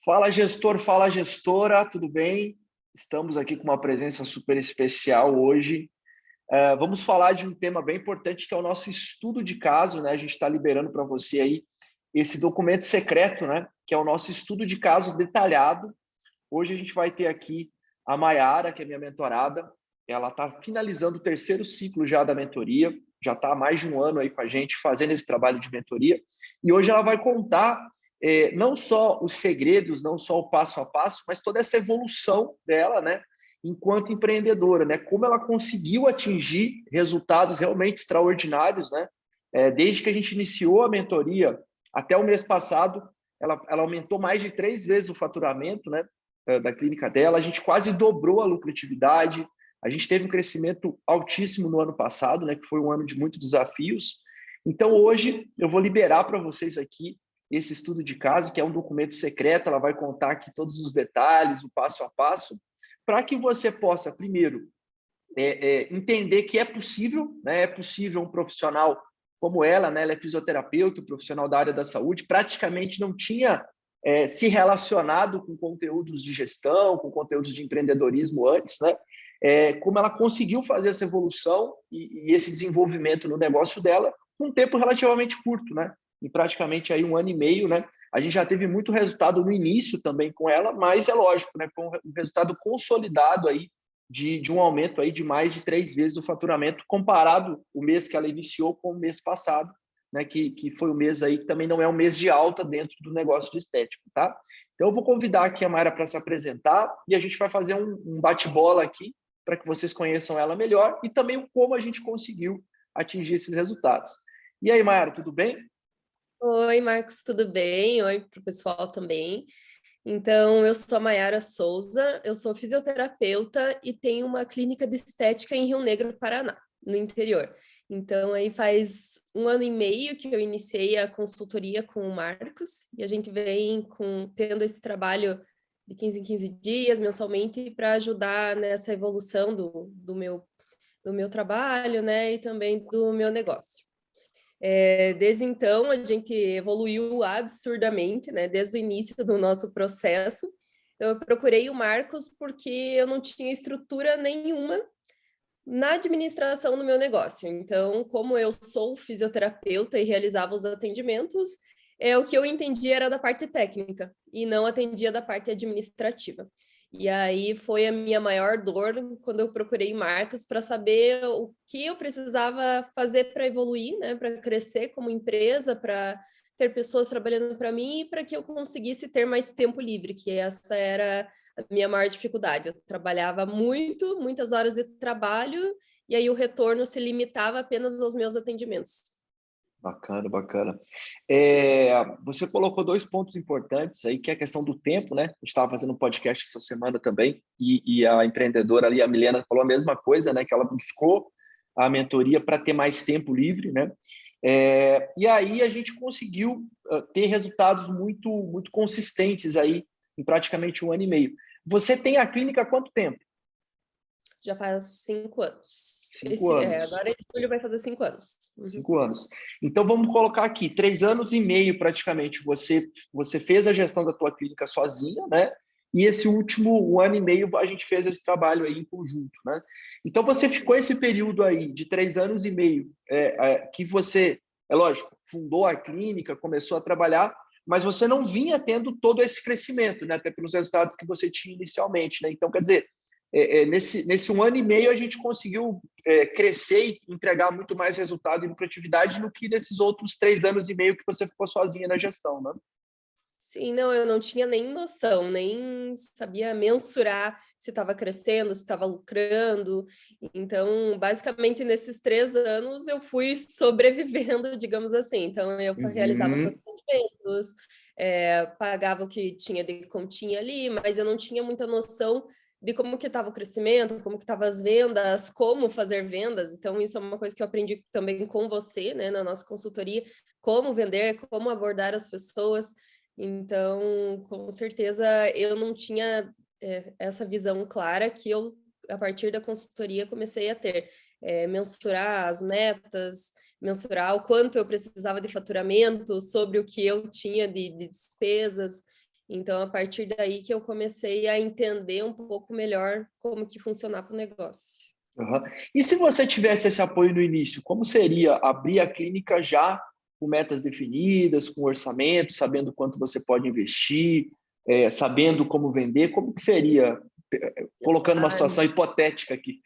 Fala gestor, fala gestora, tudo bem? Estamos aqui com uma presença super especial hoje. Vamos falar de um tema bem importante que é o nosso estudo de caso, né? A gente está liberando para você aí esse documento secreto, né? Que é o nosso estudo de caso detalhado. Hoje a gente vai ter aqui a Mayara, que é minha mentorada. Ela está finalizando o terceiro ciclo já da mentoria, já está há mais de um ano aí com a gente fazendo esse trabalho de mentoria. E hoje ela vai contar não só os segredos, não só o passo a passo, mas toda essa evolução dela, né, enquanto empreendedora, né, como ela conseguiu atingir resultados realmente extraordinários, né, desde que a gente iniciou a mentoria até o mês passado, ela aumentou mais de 3 vezes o faturamento, né, da clínica dela, a gente quase dobrou a lucratividade, a gente teve um crescimento altíssimo no ano passado, né, que foi um ano de muitos desafios. Então, hoje, eu vou liberar para vocês aqui esse estudo de caso, que é um documento secreto, ela vai contar aqui todos os detalhes, o passo a passo, para que você possa, primeiro, entender que é possível, né? É possível um profissional como ela, né? Ela é fisioterapeuta, profissional da área da saúde, praticamente não tinha se relacionado com conteúdos de gestão, com conteúdos de empreendedorismo antes, né? Como ela conseguiu fazer essa evolução e esse desenvolvimento no negócio dela com um tempo relativamente curto, né? Em praticamente aí 1 ano e meio, né? A gente já teve muito resultado no início também com ela, mas é lógico, né? Foi um resultado consolidado aí de um aumento aí de mais de 3 vezes o faturamento comparado o mês que ela iniciou com o mês passado, né? Que foi o mês aí que também não é um mês de alta dentro do negócio de estética, tá? Então eu vou convidar aqui a Mayara para se apresentar e a gente vai fazer um bate-bola aqui para que vocês conheçam ela melhor e também como a gente conseguiu atingir esses resultados. E aí, Mayara, tudo bem? Oi, Marcos, tudo bem? Oi para o pessoal também. Então, eu sou a Mayara Souza, eu sou fisioterapeuta e tenho uma clínica de estética em Rio Negro, Paraná, no interior. Então, aí faz 1 ano e meio que eu iniciei a consultoria com o Marcos e a gente vem tendo esse trabalho de 15 em 15 dias, mensalmente, para ajudar nessa evolução do meu trabalho, né, e também do meu negócio. Desde então, a gente evoluiu absurdamente, né? Desde o início do nosso processo. Então, eu procurei o Marcos porque eu não tinha estrutura nenhuma na administração do meu negócio. Então, como eu sou fisioterapeuta e realizava os atendimentos, o que eu entendia era da parte técnica e não atendia da parte administrativa. E aí foi a minha maior dor quando eu procurei Marcos para saber o que eu precisava fazer para evoluir, né, para crescer como empresa, para ter pessoas trabalhando para mim e para que eu conseguisse ter mais tempo livre, que essa era a minha maior dificuldade. Eu trabalhava muito, muitas horas de trabalho, e aí o retorno se limitava apenas aos meus atendimentos. Bacana, bacana. Você colocou 2 pontos importantes aí, que é a questão do tempo, né? A gente estava fazendo um podcast essa semana também, e a empreendedora ali, a Milena, falou a mesma coisa, né? Que ela buscou a mentoria para ter mais tempo livre, né? E aí a gente conseguiu ter resultados muito, muito consistentes aí em praticamente 1 ano e meio. Você tem a clínica há quanto tempo? Já faz 5 anos. 5 anos. Agora em julho vai fazer 5 anos. Uhum. 5 anos. Então, vamos colocar aqui, 3 anos e meio praticamente, você fez a gestão da tua clínica sozinha, né? E esse último 1 ano e meio a gente fez esse trabalho aí em conjunto, né? Então, você ficou esse período aí de 3 anos e meio, que você, é lógico, fundou a clínica, começou a trabalhar, mas você não vinha tendo todo esse crescimento, né? Até pelos resultados que você tinha inicialmente, né? Então, quer dizer, nesse 1 ano e meio a gente conseguiu crescer e entregar muito mais resultado e lucratividade do que nesses outros 3 anos e meio que você ficou sozinha na gestão, né? Sim, não, eu não tinha nem noção, nem sabia mensurar se estava crescendo, se estava lucrando. Então, basicamente, nesses 3 anos, eu fui sobrevivendo, digamos assim. Então, eu realizava os Uhum. atendimentos, pagava o que tinha de continha ali, mas eu não tinha muita noção de como que estava o crescimento, como que estavam as vendas, como fazer vendas. Então, isso é uma coisa que eu aprendi também com você, né, na nossa consultoria, como vender, como abordar as pessoas. Então, com certeza, eu não tinha essa visão clara que eu, a partir da consultoria, comecei a ter. Mensurar as metas, mensurar o quanto eu precisava de faturamento, sobre o que eu tinha de despesas. Então, a partir daí que eu comecei a entender um pouco melhor como que funcionava o negócio. Uhum. E se você tivesse esse apoio no início, como seria abrir a clínica já com metas definidas, com orçamento, sabendo quanto você pode investir, sabendo como vender? Como que seria, colocando uma Ah, situação hipotética aqui?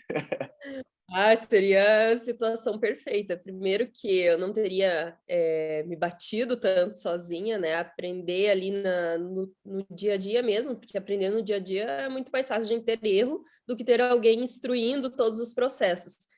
Seria a situação perfeita. Primeiro que eu não teria me batido tanto sozinha, né? Aprender ali no dia a dia mesmo, porque aprender no dia a dia é muito mais fácil de gente ter erro do que ter alguém instruindo todos os processos.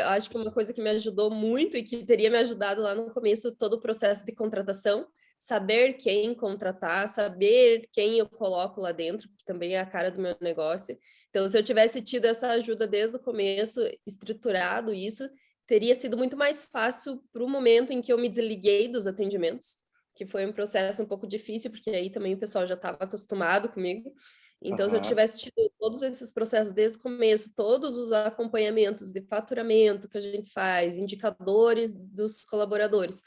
Acho que uma coisa que me ajudou muito e que teria me ajudado lá no começo, todo o processo de contratação, saber quem contratar, saber quem eu coloco lá dentro, que também é a cara do meu negócio. Então, se eu tivesse tido essa ajuda desde o começo, estruturado isso, teria sido muito mais fácil para o momento em que eu me desliguei dos atendimentos, que foi um processo um pouco difícil, porque aí também o pessoal já estava acostumado comigo. Então, se eu Uhum. tivesse tido todos esses processos desde o começo, todos os acompanhamentos de faturamento que a gente faz, indicadores dos colaboradores,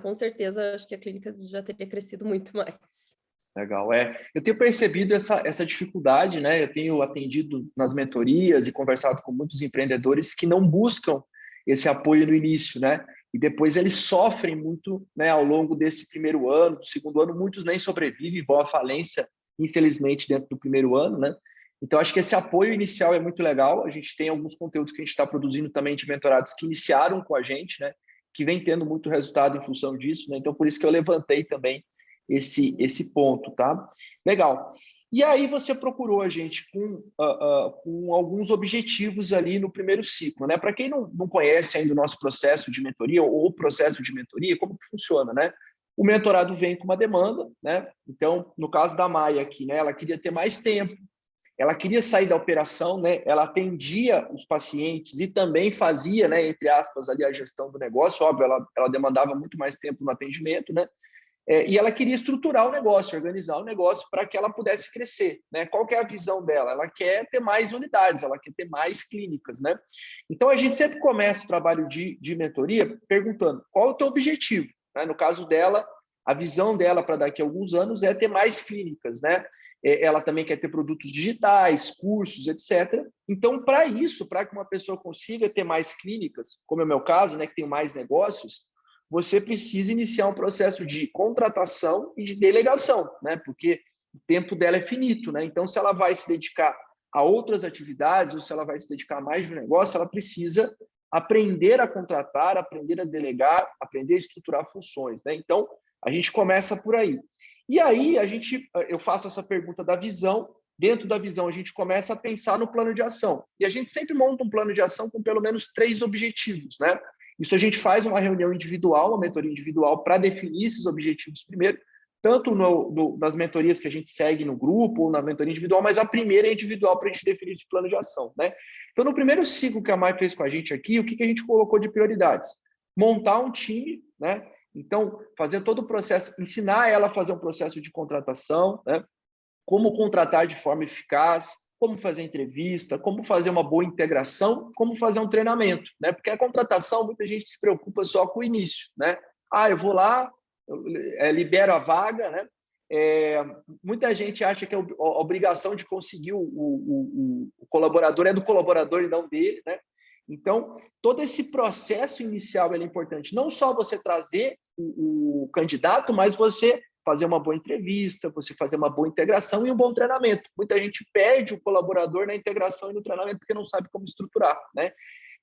com certeza acho que a clínica já teria crescido muito mais. Legal, eu tenho percebido essa dificuldade, né? Eu tenho atendido nas mentorias e conversado com muitos empreendedores que não buscam esse apoio no início, né? E depois eles sofrem muito, né, ao longo desse primeiro ano, do segundo ano, muitos nem sobrevivem, vão à falência, infelizmente, dentro do primeiro ano, né? Então, acho que esse apoio inicial é muito legal. A gente tem alguns conteúdos que a gente está produzindo também de mentorados que iniciaram com a gente, né? Que vem tendo muito resultado em função disso, né? Então, por isso que eu levantei também esse ponto, tá? Legal. E aí você procurou a gente com alguns objetivos ali no primeiro ciclo, né? Para quem não conhece ainda o nosso processo de mentoria ou o processo de mentoria, como que funciona, né? O mentorado vem com uma demanda, né? Então, no caso da Maia aqui, né? Ela queria ter mais tempo, ela queria sair da operação, né? Ela atendia os pacientes e também fazia, né, entre aspas, ali a gestão do negócio. Óbvio, ela demandava muito mais tempo no atendimento, né? E ela queria estruturar o negócio, organizar o negócio para que ela pudesse crescer, né? Qual que é a visão dela? Ela quer ter mais unidades, ela quer ter mais clínicas, né? Então, a gente sempre começa o trabalho de mentoria perguntando qual é o teu objetivo, né? No caso dela, a visão dela para daqui a alguns anos é ter mais clínicas, né? Ela também quer ter produtos digitais, cursos, etc. Então, para isso, para que uma pessoa consiga ter mais clínicas, como é o meu caso, né, que tem mais negócios, você precisa iniciar um processo de contratação e de delegação, né? Porque o tempo dela é finito, né? Então, se ela vai se dedicar a outras atividades ou se ela vai se dedicar a mais de um negócio, ela precisa aprender a contratar, aprender a delegar, aprender a estruturar funções, né? Então, a gente começa por aí. E aí, eu faço essa pergunta da visão. Dentro da visão, a gente começa a pensar no plano de ação. E a gente sempre monta um plano de ação com pelo menos 3 objetivos, né? Isso a gente faz uma reunião individual, uma mentoria individual, para definir esses objetivos primeiro, tanto nas mentorias que a gente segue no grupo ou na mentoria individual, mas a primeira é individual para a gente definir esse plano de ação, né? Então, no primeiro ciclo que a Mai fez com a gente aqui, o que a gente colocou de prioridades? Montar um time, né? Então, fazer todo o processo, ensinar ela a fazer um processo de contratação, né? Como contratar de forma eficaz, como fazer entrevista, como fazer uma boa integração, como fazer um treinamento, né? Porque a contratação, muita gente se preocupa só com o início, né? Eu vou lá, libero a vaga, né? Muita gente acha que a obrigação de conseguir o colaborador é do colaborador e não dele, né? Então, todo esse processo inicial é importante. Não só você trazer o candidato, mas você fazer uma boa entrevista, você fazer uma boa integração e um bom treinamento. Muita gente perde o colaborador na integração e no treinamento porque não sabe como estruturar, né?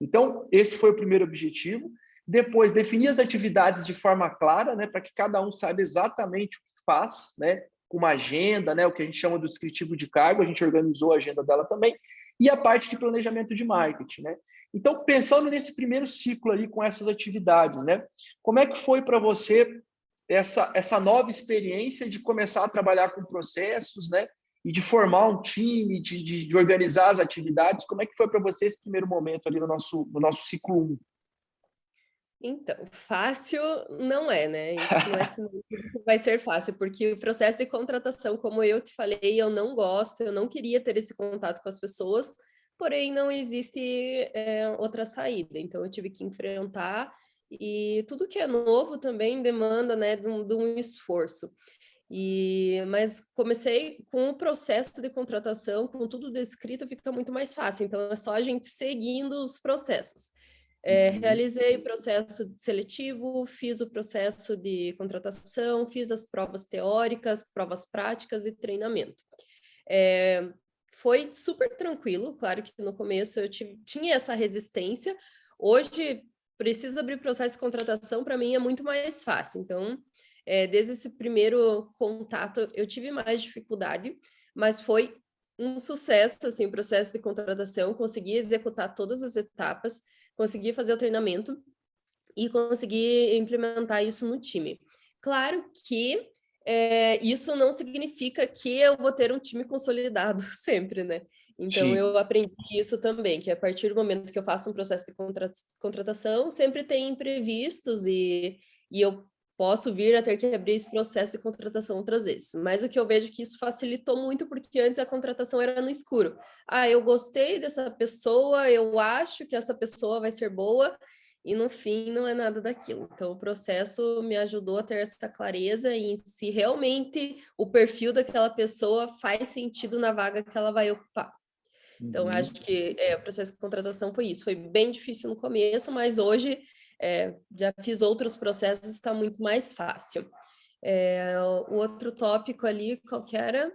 Então, esse foi o primeiro objetivo. Depois, definir as atividades de forma clara, né, para que cada um saiba exatamente o que faz, né, com uma agenda, né, o que a gente chama do descritivo de cargo, a gente organizou a agenda dela também, e a parte de planejamento de marketing, né? Então, pensando nesse primeiro ciclo ali com essas atividades, né, como é que foi para você essa nova experiência de começar a trabalhar com processos, né? E de formar um time, de organizar as atividades. Como é que foi para você esse primeiro momento ali no nosso ciclo 1? Então, fácil não é, né? Isso não é sinônimo de que vai ser fácil, porque o processo de contratação, como eu te falei, eu não gosto, eu não queria ter esse contato com as pessoas, porém não existe outra saída. Então, eu tive que enfrentar, e tudo que é novo também demanda, né, de um esforço. Mas comecei com o processo de contratação, com tudo descrito, fica muito mais fácil. Então, é só a gente seguindo os processos. Uhum. Realizei o processo seletivo, fiz o processo de contratação, fiz as provas teóricas, provas práticas e treinamento. Foi super tranquilo, claro que no começo eu tinha essa resistência. Hoje, preciso abrir processo de contratação, para mim é muito mais fácil. Então, desde esse primeiro contato, eu tive mais dificuldade, mas foi um sucesso, assim, o processo de contratação, consegui executar todas as etapas, consegui fazer o treinamento e consegui implementar isso no time. Claro que isso não significa que eu vou ter um time consolidado sempre, né? Então, Sim. eu aprendi isso também, que a partir do momento que eu faço um processo de contratação, sempre tem imprevistos e eu posso vir a ter que abrir esse processo de contratação outras vezes. Mas o que eu vejo que isso facilitou muito, porque antes a contratação era no escuro. Ah, eu gostei dessa pessoa, eu acho que essa pessoa vai ser boa, e no fim não é nada daquilo. Então, o processo me ajudou a ter essa clareza em se realmente o perfil daquela pessoa faz sentido na vaga que ela vai ocupar. Então, acho Uhum. que o processo de contratação foi isso. Foi bem difícil no começo, mas hoje já fiz outros processos, está muito mais fácil. O outro tópico ali, qual que era?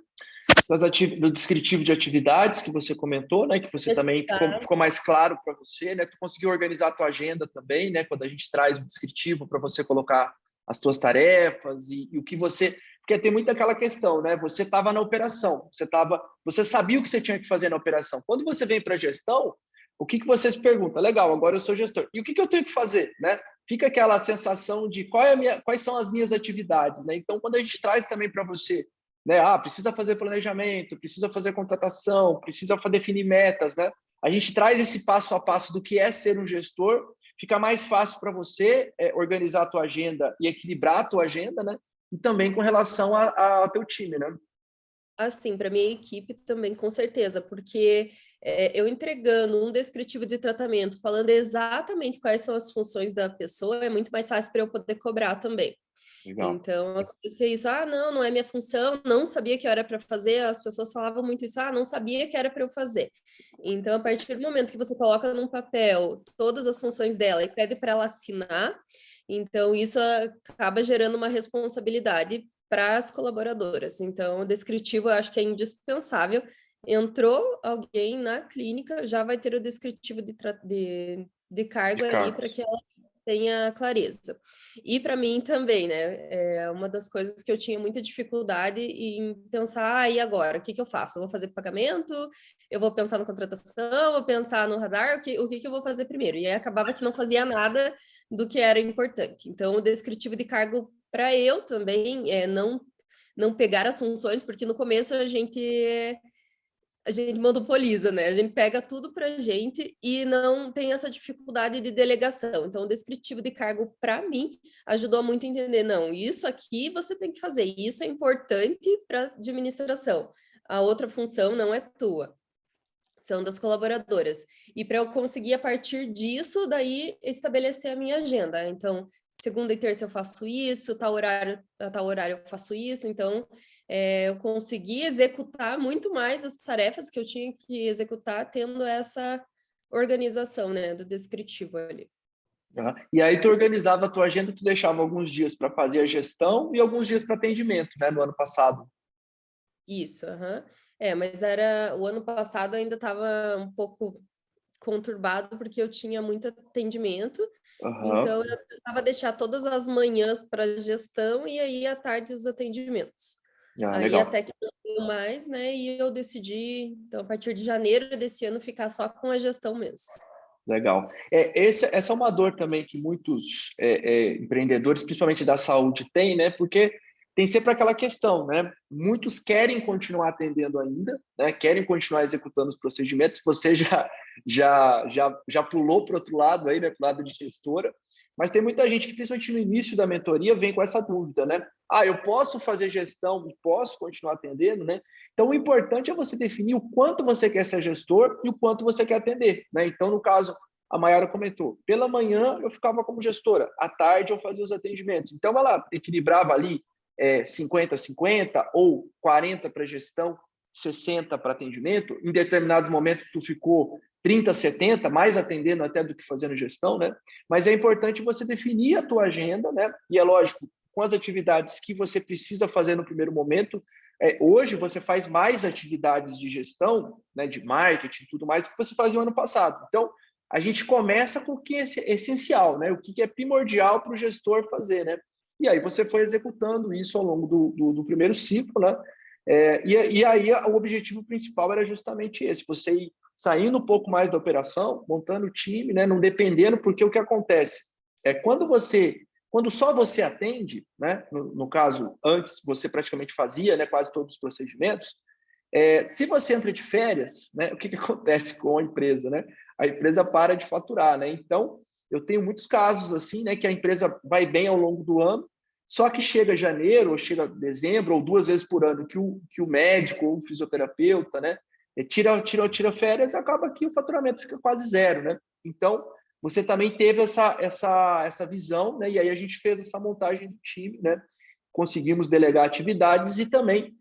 Do descritivo de atividades que você comentou, né, que você também ficou mais claro para você, né, tu conseguiu organizar a tua agenda também, né, quando a gente traz o descritivo para você colocar as tuas tarefas e o que você, porque tem muita aquela questão, né, você estava na operação, você sabia o que você tinha que fazer na operação. Quando você vem para a gestão, o que você se pergunta? Legal, agora eu sou gestor. E o que eu tenho que fazer, né? Fica aquela sensação de quais são as minhas atividades, né? Então, quando a gente traz também para você, né? Precisa fazer planejamento, precisa fazer contratação, precisa definir metas, né? A gente traz esse passo a passo do que é ser um gestor, fica mais fácil para você organizar a tua agenda e equilibrar a tua agenda, né? E também com relação ao teu time, né? Assim, para minha equipe também, com certeza, porque eu entregando um descritivo de tratamento, falando exatamente quais são as funções da pessoa, é muito mais fácil para eu poder cobrar também. Legal. Então, acontecia isso, não, não é minha função, não sabia que era para fazer, as pessoas falavam muito isso, não sabia que era para eu fazer. Então, a partir do momento que você coloca num papel todas as funções dela e pede para ela assinar, então isso acaba gerando uma responsabilidade para as colaboradoras. Então, o descritivo eu acho que é indispensável. Entrou alguém na clínica, já vai ter o descritivo de De cargo ali para cargos. que ela tenha clareza. E para mim também, né? É uma das coisas que eu tinha muita dificuldade em pensar, e agora? O que eu faço? Eu vou fazer pagamento? Eu vou pensar na contratação? Vou pensar no radar? O que eu vou fazer primeiro? E aí acabava que não fazia nada do que era importante. Então, o descritivo de cargo para eu também não pegar as funções, porque no começo a gente monopoliza, né? A gente pega tudo para a gente e não tem essa dificuldade de delegação. Então, o descritivo de cargo, para mim, ajudou muito a entender, não, isso aqui você tem que fazer, isso é importante para administração. A outra função não é tua, são das colaboradoras. E para eu conseguir, a partir disso, daí estabelecer a minha agenda. Então, segunda e terça eu faço isso, tal horário eu faço isso. Então, eu consegui executar muito mais as tarefas que eu tinha que executar, tendo essa organização, né, do descritivo ali. Tá? E aí tu organizava a tua agenda, tu deixava alguns dias para fazer a gestão e alguns dias para atendimento, né, no ano passado. Isso, aham. Mas o ano passado ainda estava um pouco conturbado porque eu tinha muito atendimento, Aham. então eu tentava deixar todas as manhãs para gestão e aí à tarde os atendimentos. Aí Legal. até que não deu mais, né? E eu decidi, então, a partir de janeiro desse ano, ficar só com a gestão mesmo. Legal. Essa é uma dor também que muitos empreendedores, principalmente da saúde, têm, né? Porque tem sempre aquela questão, né? Muitos querem continuar atendendo ainda, né? Querem continuar executando os procedimentos. Você já pulou para o outro lado aí, né? Para o lado de gestora. Mas tem muita gente que, principalmente no início da mentoria, vem com essa dúvida, né? Eu posso fazer gestão e posso continuar atendendo, né? Então, o importante é você definir o quanto você quer ser gestor e o quanto você quer atender, né? Então, no caso, a Mayara comentou, pela manhã eu ficava como gestora, à tarde eu fazia os atendimentos. Então, ela equilibrava ali 50-50 ou 40 para gestão, 60 para atendimento. Em determinados momentos, tu ficou 30-70, mais atendendo até do que fazendo gestão, né? Mas é importante você definir a tua agenda, né? E é lógico, com as atividades que você precisa fazer no primeiro momento. Hoje você faz mais atividades de gestão, né, de marketing, tudo mais, do que você fazia no ano passado. Então, a gente começa com o que é essencial, né? O que é primordial para o gestor fazer, né? E aí você foi executando isso ao longo do primeiro ciclo, né? E aí o objetivo principal era justamente esse, você ir saindo um pouco mais da operação, montando o time, né? Não dependendo, porque o que acontece é quando só você atende, né? No caso, antes você praticamente fazia, né, quase todos os procedimentos. Se você entra de férias, né, o que acontece com a empresa, né? A empresa para de faturar, né? Então, eu tenho muitos casos assim, né, que a empresa vai bem ao longo do ano, só que chega janeiro, ou chega dezembro, ou 2 vezes por ano, que o médico ou o fisioterapeuta, né, tira férias, acaba que o faturamento fica quase zero, né? Então, você também teve essa visão, né? E aí a gente fez essa montagem do time, né? Conseguimos delegar atividades e também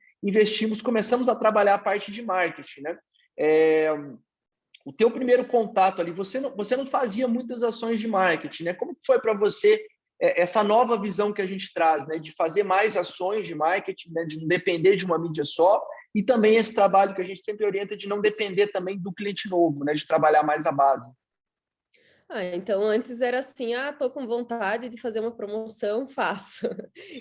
começamos a trabalhar a parte de marketing, né? O teu primeiro contato ali, você não fazia muitas ações de marketing, né? Como foi para você essa nova visão que a gente traz, né? De fazer mais ações de marketing, né? De não depender de uma mídia só, e também esse trabalho que a gente sempre orienta de não depender também do cliente novo, né? De trabalhar mais a base. Então antes era assim, tô com vontade de fazer uma promoção, faço.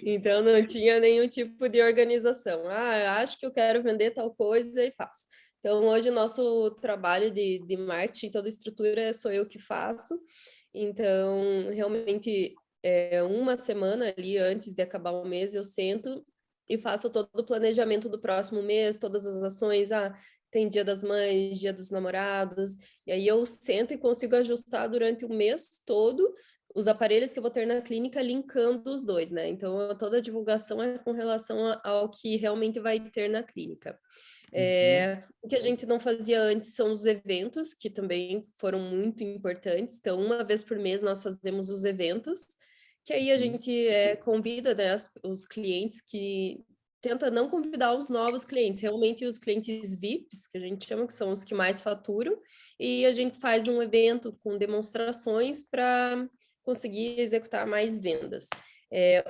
Então não tinha nenhum tipo de organização. Acho que eu quero vender tal coisa e faço. Então hoje o nosso trabalho de marketing, toda estrutura sou eu que faço. Então realmente uma semana ali antes de acabar o mês eu sento e faço todo o planejamento do próximo mês, todas as ações, tem Dia das Mães, Dia dos Namorados, e aí eu sento e consigo ajustar durante o mês todo os aparelhos que eu vou ter na clínica, linkando os dois, né? Então, toda a divulgação é com relação ao que realmente vai ter na clínica. O que a gente não fazia antes são os eventos, que também foram muito importantes. Então, uma vez por mês nós fazemos os eventos, que aí a gente convida, né, os clientes que tenta não convidar os novos clientes, realmente os clientes VIPs, que a gente chama, que são os que mais faturam, e a gente faz um evento com demonstrações para conseguir executar mais vendas.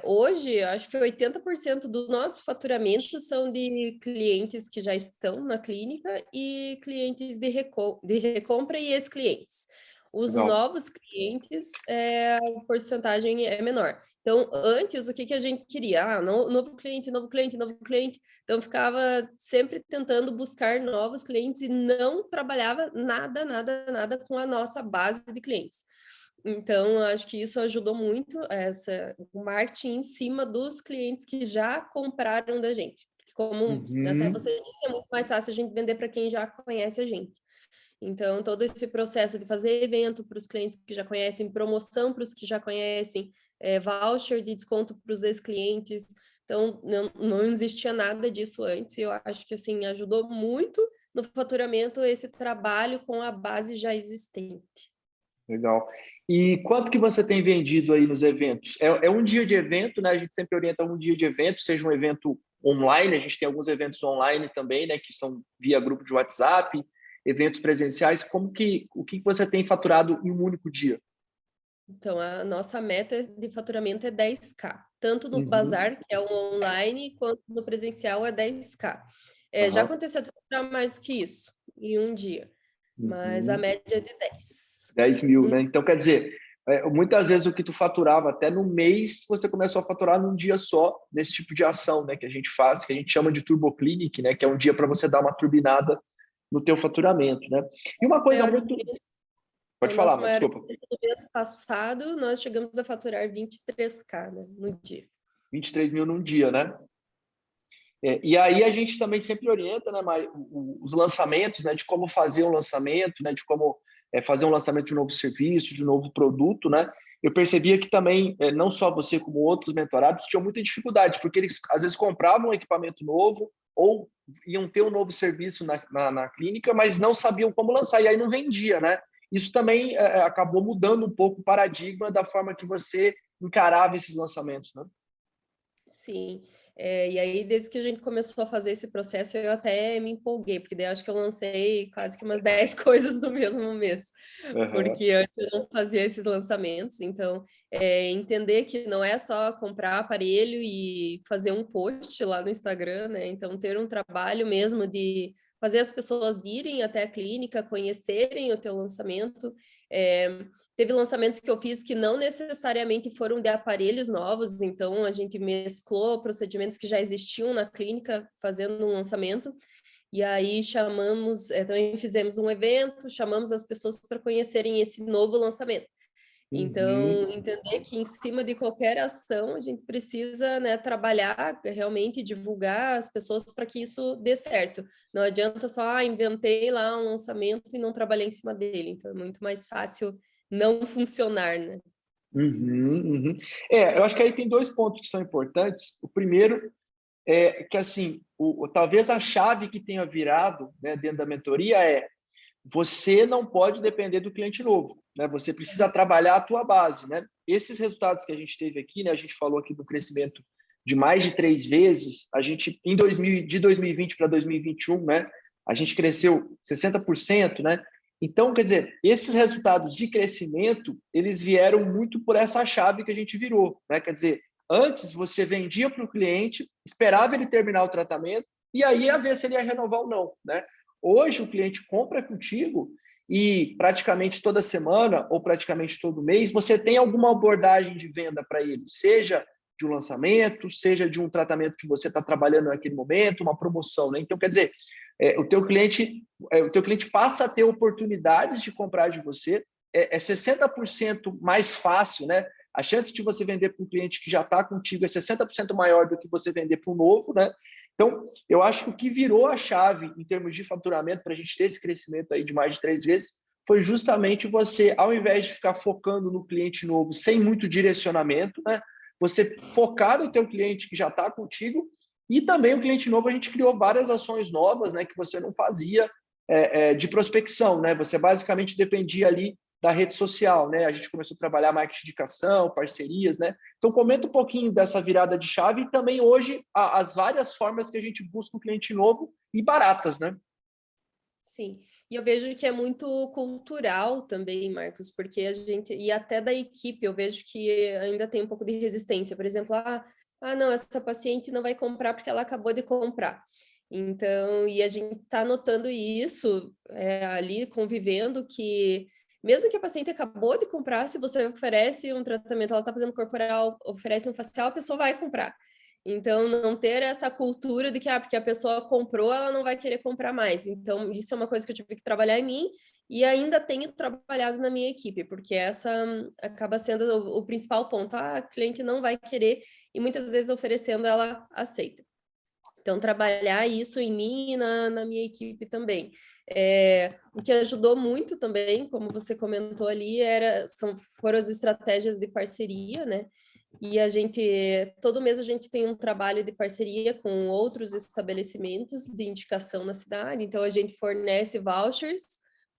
Hoje, acho que 80% do nosso faturamento são de clientes que já estão na clínica e clientes de recompra e ex-clientes. Os Legal. novos clientes, a porcentagem é menor. Então, antes, o que a gente queria? Novo cliente, novo cliente, novo cliente. Então, ficava sempre tentando buscar novos clientes e não trabalhava nada com a nossa base de clientes. Então, acho que isso ajudou muito o marketing em cima dos clientes que já compraram da gente. Como até você disse, é muito mais fácil a gente vender para quem já conhece a gente. Então, todo esse processo de fazer evento para os clientes que já conhecem, promoção para os que já conhecem, voucher de desconto para os ex-clientes. Então, não existia nada disso antes. E eu acho que, assim, ajudou muito no faturamento esse trabalho com a base já existente. Legal. E quanto que você tem vendido aí nos eventos? É um dia de evento, né? A gente sempre orienta um dia de evento, seja um evento online, a gente tem alguns eventos online também, né? Que são via grupo de WhatsApp, eventos presenciais. O que você tem faturado em um único dia? Então, a nossa meta de faturamento é 10K, tanto no bazar, que é o online, quanto no presencial é 10K. Já aconteceu de faturar mais do que isso em um dia, mas a média é de 10. 10 mil, né? Então, quer dizer, muitas vezes o que tu faturava até no mês, você começou a faturar num dia só, nesse tipo de ação, né, que a gente faz, que a gente chama de Turbo Clinic, né, que é um dia para você dar uma turbinada no teu faturamento, né? E uma coisa muito... Pode falar, mas desculpa. No mês passado, nós chegamos a faturar 23K, né, no dia. 23 mil num dia, né? E aí a gente também sempre orienta, né, os lançamentos, né, de como fazer um lançamento, né, de como fazer um lançamento de um novo serviço, de um novo produto, né? Eu percebia que também, não só você como outros mentorados, tinham muita dificuldade, porque eles às vezes compravam um equipamento novo ou iam ter um novo serviço na clínica, mas não sabiam como lançar, e aí não vendia, né? Isso também acabou mudando um pouco o paradigma da forma que você encarava esses lançamentos, né? Sim. E aí, desde que a gente começou a fazer esse processo, eu até me empolguei, porque daí eu acho que eu lancei quase que umas 10 coisas no mesmo mês, Aham. porque antes eu não fazia esses lançamentos. Então, entender que não é só comprar aparelho e fazer um post lá no Instagram, né? Então, ter um trabalho mesmo de fazer as pessoas irem até a clínica, conhecerem o teu lançamento. Teve lançamentos que eu fiz que não necessariamente foram de aparelhos novos, então a gente mesclou procedimentos que já existiam na clínica, fazendo um lançamento, e aí também fizemos um evento, chamamos as pessoas para conhecerem esse novo lançamento. Uhum. Então, entender que em cima de qualquer ação a gente precisa, né, trabalhar realmente, divulgar as pessoas para que isso dê certo. Não adianta só, inventei lá um lançamento e não trabalhei em cima dele. Então, é muito mais fácil não funcionar, né? Uhum, uhum. Eu acho que aí tem dois pontos que são importantes. O primeiro é que, assim, talvez a chave que tenha virado, né, dentro da mentoria você não pode depender do cliente novo, né? Você precisa trabalhar a tua base, né? Esses resultados que a gente teve aqui, né? A gente falou aqui do crescimento de mais de 3 vezes. A gente, de 2020 para 2021, né? A gente cresceu 60%, né? Então, quer dizer, esses resultados de crescimento, eles vieram muito por essa chave que a gente virou, né? Quer dizer, antes você vendia para o cliente, esperava ele terminar o tratamento e aí ia ver se ele ia renovar ou não, né? Hoje o cliente compra contigo e praticamente toda semana ou praticamente todo mês você tem alguma abordagem de venda para ele, seja de um lançamento, seja de um tratamento que você está trabalhando naquele momento, uma promoção, né? Então, quer dizer, o teu cliente passa a ter oportunidades de comprar de você, é 60% mais fácil, né? A chance de você vender para um cliente que já está contigo é 60% maior do que você vender para um novo, né? Então, eu acho que o que virou a chave em termos de faturamento para a gente ter esse crescimento aí de mais de 3 vezes foi justamente você, ao invés de ficar focando no cliente novo sem muito direcionamento, né? Você focar no teu cliente que já está contigo e também o cliente novo, a gente criou várias ações novas, né, que você não fazia de prospecção, né? Você basicamente dependia ali da rede social, né? A gente começou a trabalhar marketing de indicação, parcerias, né? Então, comenta um pouquinho dessa virada de chave e também hoje as várias formas que a gente busca um cliente novo e baratas, né? Sim, e eu vejo que é muito cultural também, Marcos, porque a gente, e até da equipe, eu vejo que ainda tem um pouco de resistência. Por exemplo, não, essa paciente não vai comprar porque ela acabou de comprar. Então, e a gente está notando isso ali, convivendo, que mesmo que a paciente acabou de comprar, se você oferece um tratamento, ela está fazendo corporal, oferece um facial, a pessoa vai comprar. Então, não ter essa cultura de que, porque a pessoa comprou, ela não vai querer comprar mais. Então, isso é uma coisa que eu tive que trabalhar em mim e ainda tenho trabalhado na minha equipe, porque essa acaba sendo o principal ponto. A cliente não vai querer e muitas vezes oferecendo, ela aceita. Então, trabalhar isso em mim e na minha equipe também. O que ajudou muito também, como você comentou ali, foram as estratégias de parceria, né? E todo mês a gente tem um trabalho de parceria com outros estabelecimentos de indicação na cidade. Então, a gente fornece vouchers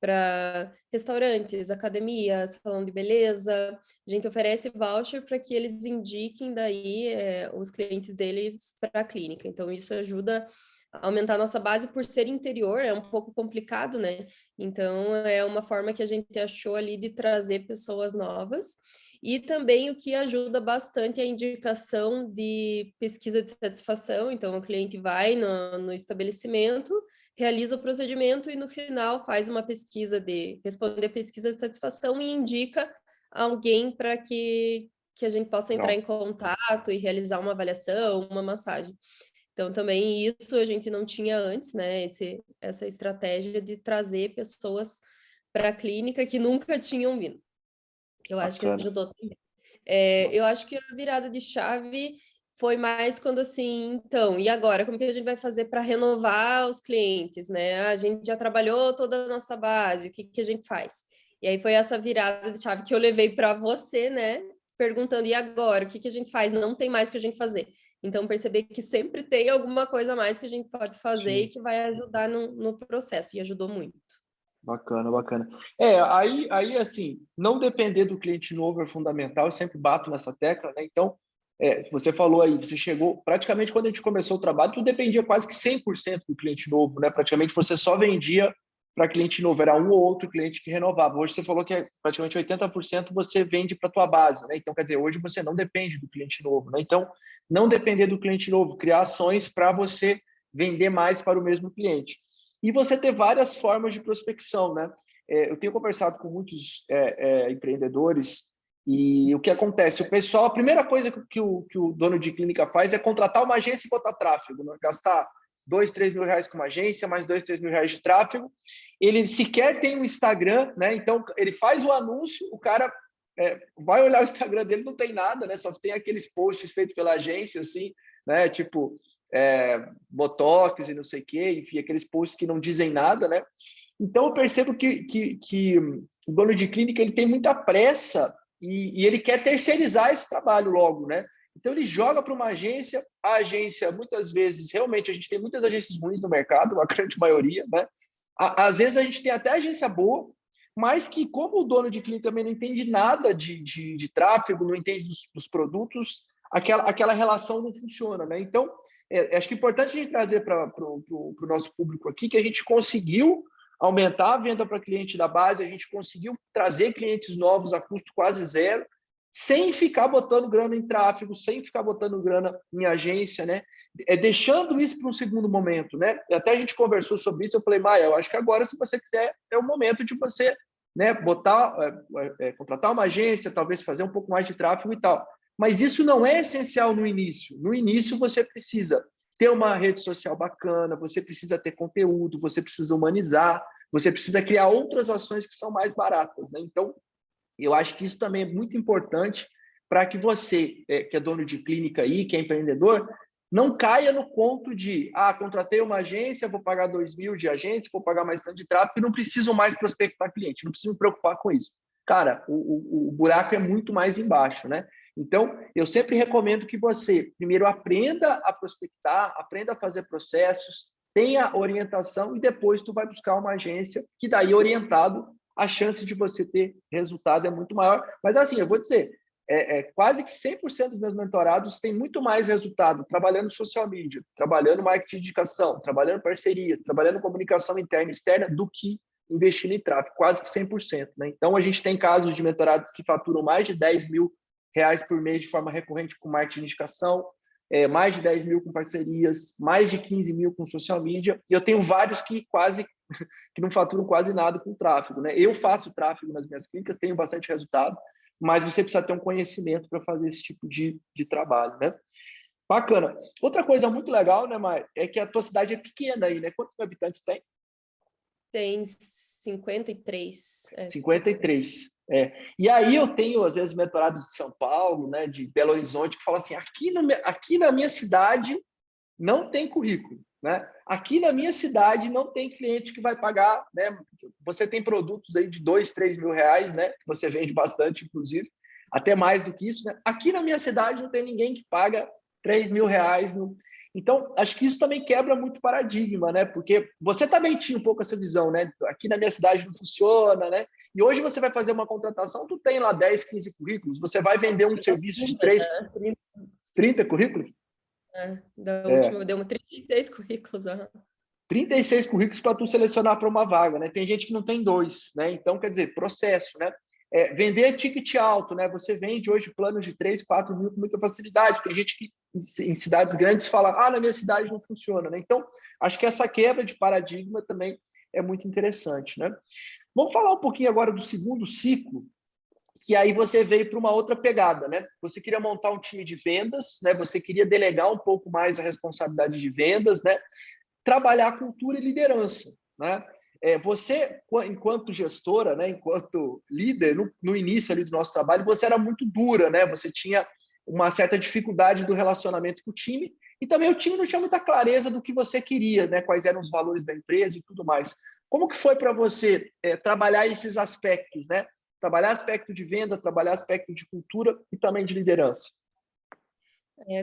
para restaurantes, academia, salão de beleza. A gente oferece voucher para que eles indiquem daí os clientes deles para a clínica. Então, isso ajuda a aumentar a nossa base por ser interior, é um pouco complicado, né? Então, é uma forma que a gente achou ali de trazer pessoas novas. E também o que ajuda bastante é a indicação de pesquisa de satisfação. Então, o cliente vai no estabelecimento, realiza o procedimento e no final faz uma pesquisa responder pesquisa de satisfação e indica alguém para que a gente possa entrar em Legal. contato e realizar uma avaliação, uma massagem. Então, também isso a gente não tinha antes, né? Essa estratégia de trazer pessoas para a clínica que nunca tinham vindo. Eu acho que Bacana. ajudou também. Eu acho que a virada de chave foi mais quando assim, então, e agora? Como que a gente vai fazer para renovar os clientes, né? A gente já trabalhou toda a nossa base, o que que a gente faz? E aí foi essa virada de chave que eu levei para você, né? Perguntando, e agora? O que que a gente faz? Não tem mais o que a gente fazer. Então, perceber que sempre tem alguma coisa a mais que a gente pode fazer e Sim. que vai ajudar no processo, e ajudou muito. Bacana, bacana. Aí, assim, não depender do cliente novo é fundamental, eu sempre bato nessa tecla, né? Então, Você falou aí, você chegou, praticamente quando a gente começou o trabalho, tu dependia quase que 100% do cliente novo, né? Praticamente você só vendia para cliente novo, era um ou outro cliente que renovava. Hoje você falou que praticamente 80% você vende para a tua base, né? Então, quer dizer, hoje você não depende do cliente novo, né? Então, não depender do cliente novo, criar ações para você vender mais para o mesmo cliente. E você ter várias formas de prospecção, né? Eu tenho conversado com muitos empreendedores e o que acontece? O pessoal, a primeira coisa que o dono de clínica faz é contratar uma agência e botar tráfego, né? Gastar 2, 3 mil reais com uma agência, mais 2, 3 mil reais de tráfego. Ele sequer tem um Instagram, né? Então, ele faz o anúncio, o cara vai olhar o Instagram dele, não tem nada, né? Só tem aqueles posts feitos pela agência, assim, né? Tipo, Botox e não sei o quê, enfim, aqueles posts que não dizem nada, né? Então, eu percebo que o dono de clínica ele tem muita pressa e ele quer terceirizar esse trabalho logo, né? Então, ele joga para uma agência, a agência, muitas vezes, realmente, a gente tem muitas agências ruins no mercado, a grande maioria, né? Às vezes, a gente tem até agência boa, mas que, como o dono de clínica também não entende nada de tráfego, não entende dos produtos, aquela relação não funciona, né? Então, acho que é importante a gente trazer para o nosso público aqui que a gente conseguiu aumentar a venda para cliente da base, a gente conseguiu trazer clientes novos a custo quase zero, sem ficar botando grana em tráfego, sem ficar botando grana em agência, né? Deixando isso para um segundo momento, né? Até a gente conversou sobre isso, eu falei, Maia, eu acho que agora, se você quiser, é o momento de você, né, contratar uma agência, talvez fazer um pouco mais de tráfego e tal. Mas isso não é essencial no início. No início, você precisa ter uma rede social bacana, você precisa ter conteúdo, você precisa humanizar, você precisa criar outras ações que são mais baratas, né? Então, eu acho que isso também é muito importante para que você, que é dono de clínica aí, que é empreendedor, não caia no conto de, contratei uma agência, vou pagar 2 mil de agência, vou pagar mais tanto de tráfego e não preciso mais prospectar cliente, não preciso me preocupar com isso. Cara, o buraco é muito mais embaixo, né? Então, eu sempre recomendo que você, primeiro, aprenda a prospectar, aprenda a fazer processos, tenha orientação e depois tu vai buscar uma agência que daí, orientado, a chance de você ter resultado é muito maior. Mas assim, eu vou dizer, quase que 100% dos meus mentorados têm muito mais resultado trabalhando social media, trabalhando marketing de indicação, trabalhando parceria, trabalhando comunicação interna e externa do que investindo em tráfego, quase que 100%, né? Então, a gente tem casos de mentorados que faturam mais de 10 mil reais por mês de forma recorrente com marketing de indicação, mais de 10 mil com parcerias, mais de 15 mil com social media, e eu tenho vários que não faturam quase nada com tráfego, né? Eu faço tráfego nas minhas clínicas, tenho bastante resultado, mas você precisa ter um conhecimento para fazer esse tipo de trabalho, né? Bacana. Outra coisa muito legal, né, Mai, é que a tua cidade é pequena aí, né? Quantos habitantes tem? Tem 53. 53. E aí eu tenho, às vezes, mentorados de São Paulo, né, de Belo Horizonte, que falam assim, aqui na minha cidade não tem currículo, né? Aqui na minha cidade não tem cliente que vai pagar, né? Você tem produtos aí de 2, 3 mil reais, né? Que você vende bastante, inclusive, até mais do que isso, né? Aqui na minha cidade não tem ninguém que paga 3 mil reais. Então, acho que isso também quebra muito paradigma, né? Porque você também tinha um pouco essa visão, né? Aqui na minha cidade não funciona, né? E hoje você vai fazer uma contratação, tu tem lá 10, 15 currículos, você vai vender um serviço de 3, 30 currículos? Da última, deu 36 currículos. 36 currículos para tu selecionar para uma vaga, né? Tem gente que não tem 2, né? Então, quer dizer, processo, né? Vender ticket alto, né? Você vende hoje planos de 3, 4 mil com muita facilidade. Tem gente que em cidades grandes fala, na minha cidade não funciona, né? Então, acho que essa quebra de paradigma também é muito interessante, né? Vamos falar um pouquinho agora do segundo ciclo, que aí você veio para uma outra pegada, né? Você queria montar um time de vendas, né? Você queria delegar um pouco mais a responsabilidade de vendas, né? Trabalhar cultura e liderança, né? Você, enquanto gestora, né, enquanto líder, no início ali do nosso trabalho, você era muito dura, né? Você tinha uma certa dificuldade do relacionamento com o time e também o time não tinha muita clareza do que você queria, né? Quais eram os valores da empresa e tudo mais. Como que foi para você trabalhar esses aspectos, né? Trabalhar aspecto de venda, trabalhar aspecto de cultura e também de liderança.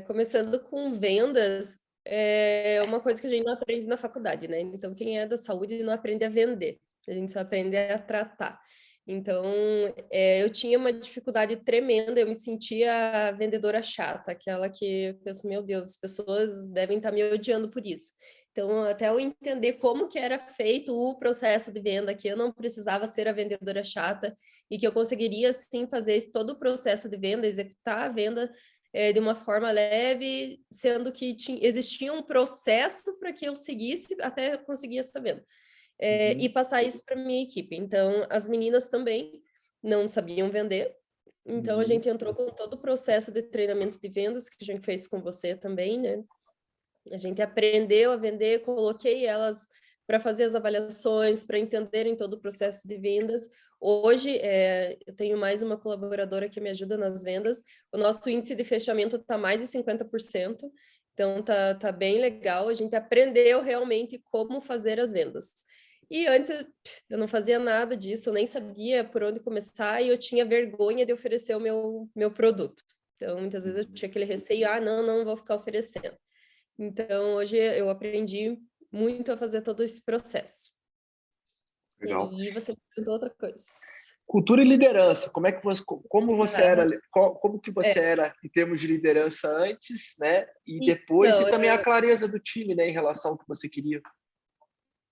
Começando com vendas, é uma coisa que a gente não aprende na faculdade, né? Então, quem é da saúde não aprende a vender, a gente só aprende a tratar. Então, eu tinha uma dificuldade tremenda, eu me sentia a vendedora chata, aquela que eu penso, meu Deus, as pessoas devem estar me odiando por isso. Então, até eu entender como que era feito o processo de venda, que eu não precisava ser a vendedora chata e que eu conseguiria, sim, fazer todo o processo de venda, executar a venda de uma forma leve, sendo que existia um processo para que eu seguisse até conseguir essa venda. E passar isso para minha equipe. Então, as meninas também não sabiam vender, então a gente entrou com todo o processo de treinamento de vendas que a gente fez com você também, né? A gente aprendeu a vender, coloquei elas para fazer as avaliações, para entenderem todo o processo de vendas. Hoje, eu tenho mais uma colaboradora que me ajuda nas vendas. O nosso índice de fechamento está mais de 50%, então tá bem legal. A gente aprendeu realmente como fazer as vendas. E antes eu não fazia nada disso, eu nem sabia por onde começar e eu tinha vergonha de oferecer o meu produto. Então, muitas vezes eu tinha aquele receio, não vou ficar oferecendo. Então, hoje eu aprendi muito a fazer todo esse processo. Legal. E você me perguntou outra coisa. Cultura e liderança. Como que você era em termos de liderança antes, né? E depois, então, e também a clareza do time, né, em relação ao que você queria.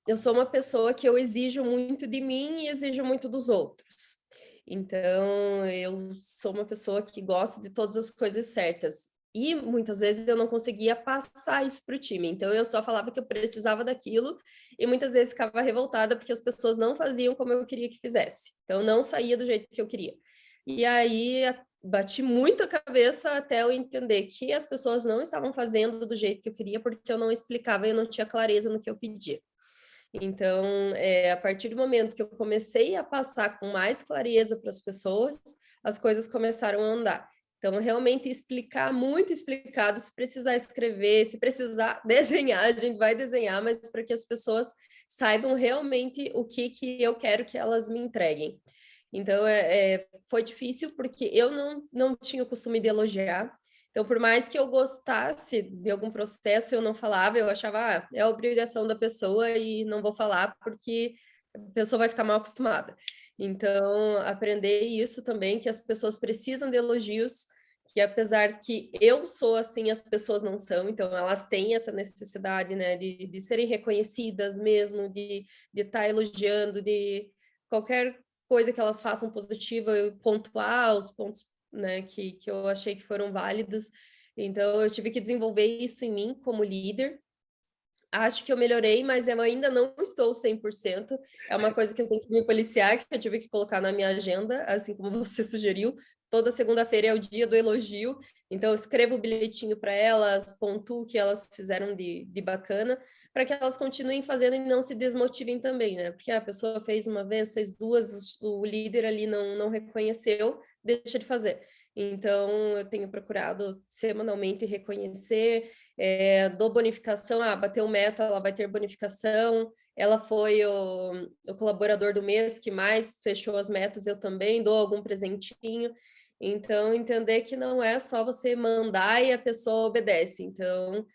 Eu sou uma pessoa que eu exijo muito de mim e exijo muito dos outros. Então, eu sou uma pessoa que gosta de todas as coisas certas. E muitas vezes eu não conseguia passar isso para o time. Então, eu só falava que eu precisava daquilo e muitas vezes ficava revoltada porque as pessoas não faziam como eu queria que fizesse. Então, não saía do jeito que eu queria. E aí, bati muito a cabeça até eu entender que as pessoas não estavam fazendo do jeito que eu queria porque eu não explicava e eu não tinha clareza no que eu pedia. Então, a partir do momento que eu comecei a passar com mais clareza para as pessoas, as coisas começaram a andar. Então, realmente explicar, muito explicado, se precisar escrever, se precisar desenhar, a gente vai desenhar, mas para que as pessoas saibam realmente o que eu quero que elas me entreguem. Então, foi difícil porque eu não tinha o costume de elogiar. Então, por mais que eu gostasse de algum processo, eu não falava, eu achava, é a obrigação da pessoa e não vou falar porque a pessoa vai ficar mal acostumada. Então, aprender isso também, que as pessoas precisam de elogios, que apesar que eu sou assim, as pessoas não são, então elas têm essa necessidade, né, de serem reconhecidas mesmo, de estar elogiando, de qualquer coisa que elas façam positiva, eu pontuar os pontos, né, que eu achei que foram válidos. Então, eu tive que desenvolver isso em mim como líder. Acho que eu melhorei, mas eu ainda não estou 100%. É uma coisa que eu tenho que me policiar, que eu tive que colocar na minha agenda, assim como você sugeriu. Toda segunda-feira é o dia do elogio, então eu escrevo o bilhetinho para elas, pontuo o que elas fizeram de bacana, para que elas continuem fazendo e não se desmotivem também, né? Porque a pessoa fez uma vez, fez duas, o líder ali não reconheceu, deixa de fazer. Então, eu tenho procurado semanalmente reconhecer, dou bonificação, bateu meta, ela vai ter bonificação, ela foi o colaborador do mês que mais fechou as metas, eu também dou algum presentinho. Então, entender que não é só você mandar e a pessoa obedece. Então,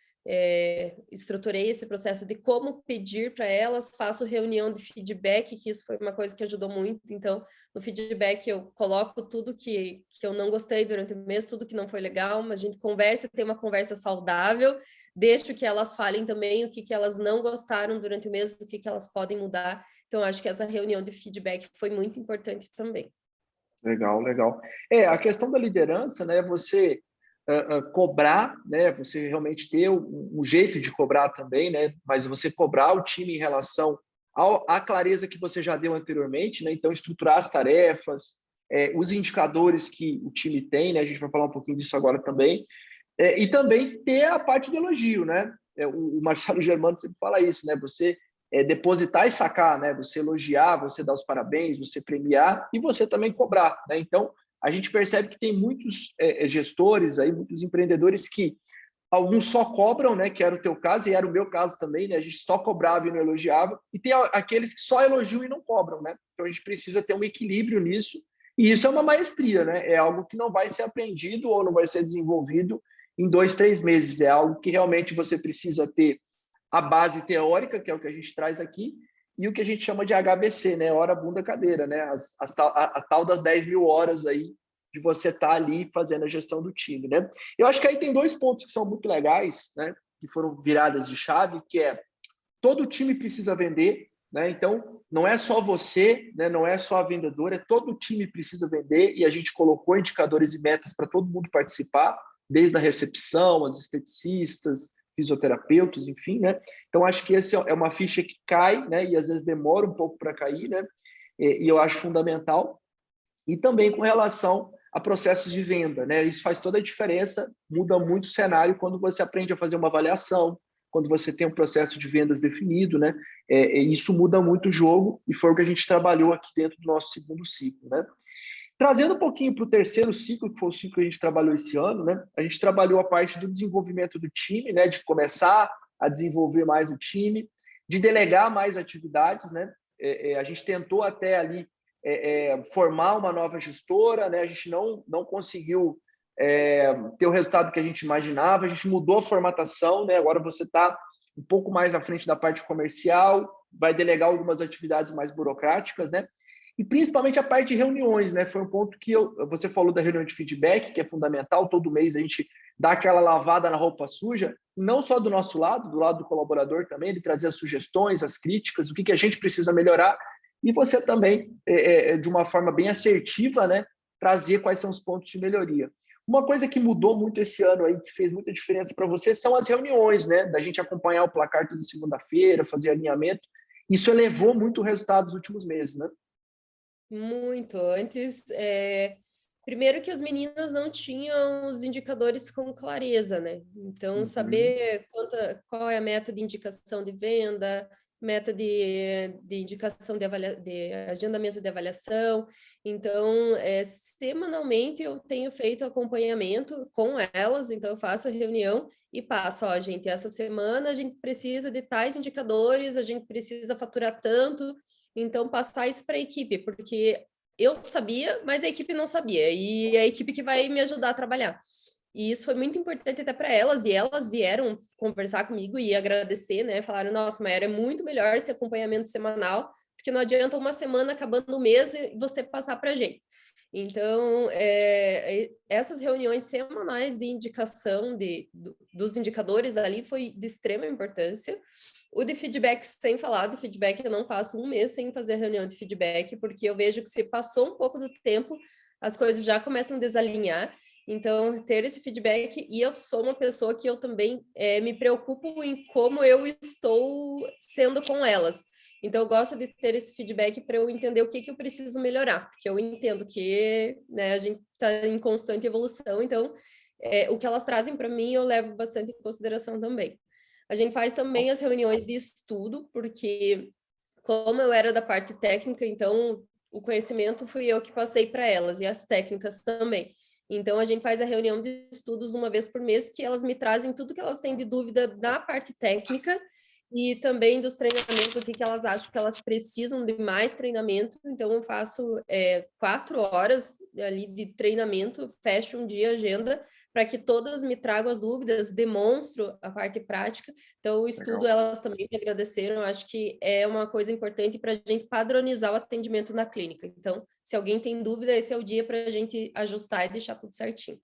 estruturei esse processo de como pedir para elas, faço reunião de feedback, que isso foi uma coisa que ajudou muito. Então, no feedback eu coloco tudo que eu não gostei durante o mês, tudo que não foi legal, mas a gente conversa, tem uma conversa saudável, deixo que elas falem também o que elas não gostaram durante o mês, o que elas podem mudar. Então, acho que essa reunião de feedback foi muito importante também. Legal, legal. A questão da liderança, né? Você cobrar, né? Você realmente ter um jeito de cobrar também, né? Mas você cobrar o time em relação à clareza que você já deu anteriormente, né? Então, estruturar as tarefas, os indicadores que o time tem, né? A gente vai falar um pouquinho disso agora também. E também ter a parte do elogio, né? O Marcelo Germano sempre fala isso, né? Você depositar e sacar, né? Você elogiar, você dar os parabéns, você premiar e você também cobrar, né? Então, a gente percebe que tem muitos gestores aí, muitos empreendedores que alguns só cobram, né? Que era o teu caso e era o meu caso também, né? A gente só cobrava e não elogiava. E tem aqueles que só elogiam e não cobram, né? Então, a gente precisa ter um equilíbrio nisso. E isso é uma maestria, né? É algo que não vai ser aprendido ou não vai ser desenvolvido em 2, 3 meses. É algo que realmente você precisa ter a base teórica, que é o que a gente traz aqui, e o que a gente chama de HBC, né? Hora, bunda, cadeira, né? A tal das 10 mil horas aí de você estar ali fazendo a gestão do time, né? Eu acho que aí tem dois pontos que são muito legais, né? Que foram viradas de chave, que é todo time precisa vender, né? Então, não é só você, né? Não é só a vendedora, todo time precisa vender e a gente colocou indicadores e metas para todo mundo participar, desde a recepção, as esteticistas, fisioterapeutas, enfim, né? Então, acho que essa é uma ficha que cai, né? E às vezes demora um pouco para cair, né? E eu acho fundamental. E também com relação a processos de venda, né? Isso faz toda a diferença, muda muito o cenário quando você aprende a fazer uma avaliação, quando você tem um processo de vendas definido, né? Isso muda muito o jogo e foi o que a gente trabalhou aqui dentro do nosso segundo ciclo, né? Trazendo um pouquinho para o terceiro ciclo, que foi o ciclo que a gente trabalhou esse ano, né? A gente trabalhou a parte do desenvolvimento do time, né? De começar a desenvolver mais o time, de delegar mais atividades, né? A gente tentou até ali formar uma nova gestora, né? A gente não conseguiu ter o resultado que a gente imaginava, a gente mudou a formatação, né? Agora você está um pouco mais à frente da parte comercial, vai delegar algumas atividades mais burocráticas, né? E principalmente a parte de reuniões, né? Foi um ponto que você falou da reunião de feedback, que é fundamental, todo mês a gente dá aquela lavada na roupa suja, não só do nosso lado, do lado do colaborador também, ele trazer as sugestões, as críticas, o que a gente precisa melhorar, e você também, de uma forma bem assertiva, né, trazer quais são os pontos de melhoria. Uma coisa que mudou muito esse ano aí, que fez muita diferença para você, são as reuniões, né, da gente acompanhar o placar toda segunda-feira, fazer alinhamento. Isso elevou muito o resultado dos últimos meses, né? Muito. Antes, primeiro que as meninas não tinham os indicadores com clareza, né? Então, saber qual é a meta de indicação de venda, meta de indicação de agendamento de avaliação. Então, semanalmente eu tenho feito acompanhamento com elas, então eu faço a reunião e passo, ó, gente, essa semana a gente precisa de tais indicadores, a gente precisa faturar tanto, então passar isso para a equipe, porque eu sabia, mas a equipe não sabia, e é a equipe que vai me ajudar a trabalhar. E isso foi muito importante até para elas, e elas vieram conversar comigo e agradecer, né? Falaram, nossa, Mayara, é muito melhor esse acompanhamento semanal, porque não adianta uma semana acabando o mês e você passar para a gente. Então, essas reuniões semanais de indicação dos indicadores ali foi de extrema importância. O de feedback, sem falar do feedback, eu não passo um mês sem fazer reunião de feedback, porque eu vejo que se passou um pouco do tempo, as coisas já começam a desalinhar. Então, ter esse feedback, e eu sou uma pessoa que eu também me preocupo em como eu estou sendo com elas. Então, eu gosto de ter esse feedback para eu entender o que eu preciso melhorar, porque eu entendo que, né, a gente está em constante evolução, então, o que elas trazem para mim eu levo bastante em consideração também. A gente faz também as reuniões de estudo, porque como eu era da parte técnica, então o conhecimento fui eu que passei para elas, e as técnicas também. Então, a gente faz a reunião de estudos uma vez por mês, que elas me trazem tudo que elas têm de dúvida da parte técnica e também dos treinamentos, o que elas acham que elas precisam de mais treinamento. Então, eu faço 4 horas ali de treinamento, fecho um dia a agenda, para que todas me tragam as dúvidas, demonstro a parte prática. Então, o estudo, Legal. elas também me agradeceram. Acho que é uma coisa importante para a gente padronizar o atendimento na clínica. Então, se alguém tem dúvida, esse é o dia para a gente ajustar e deixar tudo certinho.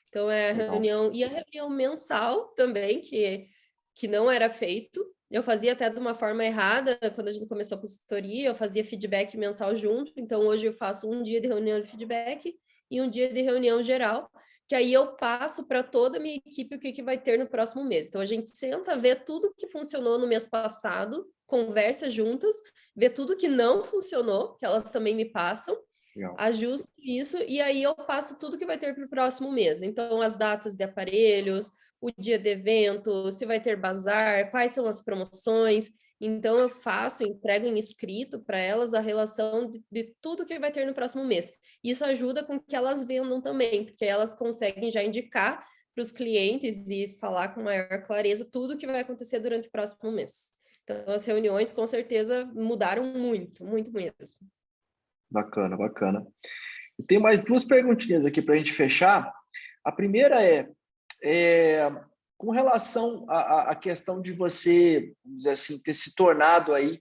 Então, é a Legal. reunião, e a reunião mensal também, que não era feito. Eu fazia até de uma forma errada, quando a gente começou a consultoria, eu fazia feedback mensal junto, então hoje eu faço um dia de reunião de feedback e um dia de reunião geral, que aí eu passo para toda a minha equipe o que vai ter no próximo mês. Então a gente senta, vê tudo que funcionou no mês passado, conversa juntas, vê tudo que não funcionou, que elas também me passam, Legal. ajusto isso e aí eu passo tudo que vai ter para o próximo mês. Então as datas de aparelhos, o dia de evento, se vai ter bazar, quais são as promoções. Então, eu faço, entrego em escrito para elas a relação de tudo que vai ter no próximo mês. Isso ajuda com que elas vendam também, porque elas conseguem já indicar para os clientes e falar com maior clareza tudo que vai acontecer durante o próximo mês. Então, as reuniões, com certeza, mudaram muito, muito mesmo. Bacana, bacana. Tem mais duas perguntinhas aqui para a gente fechar. A primeira com relação à questão de você, vamos dizer assim, ter se tornado aí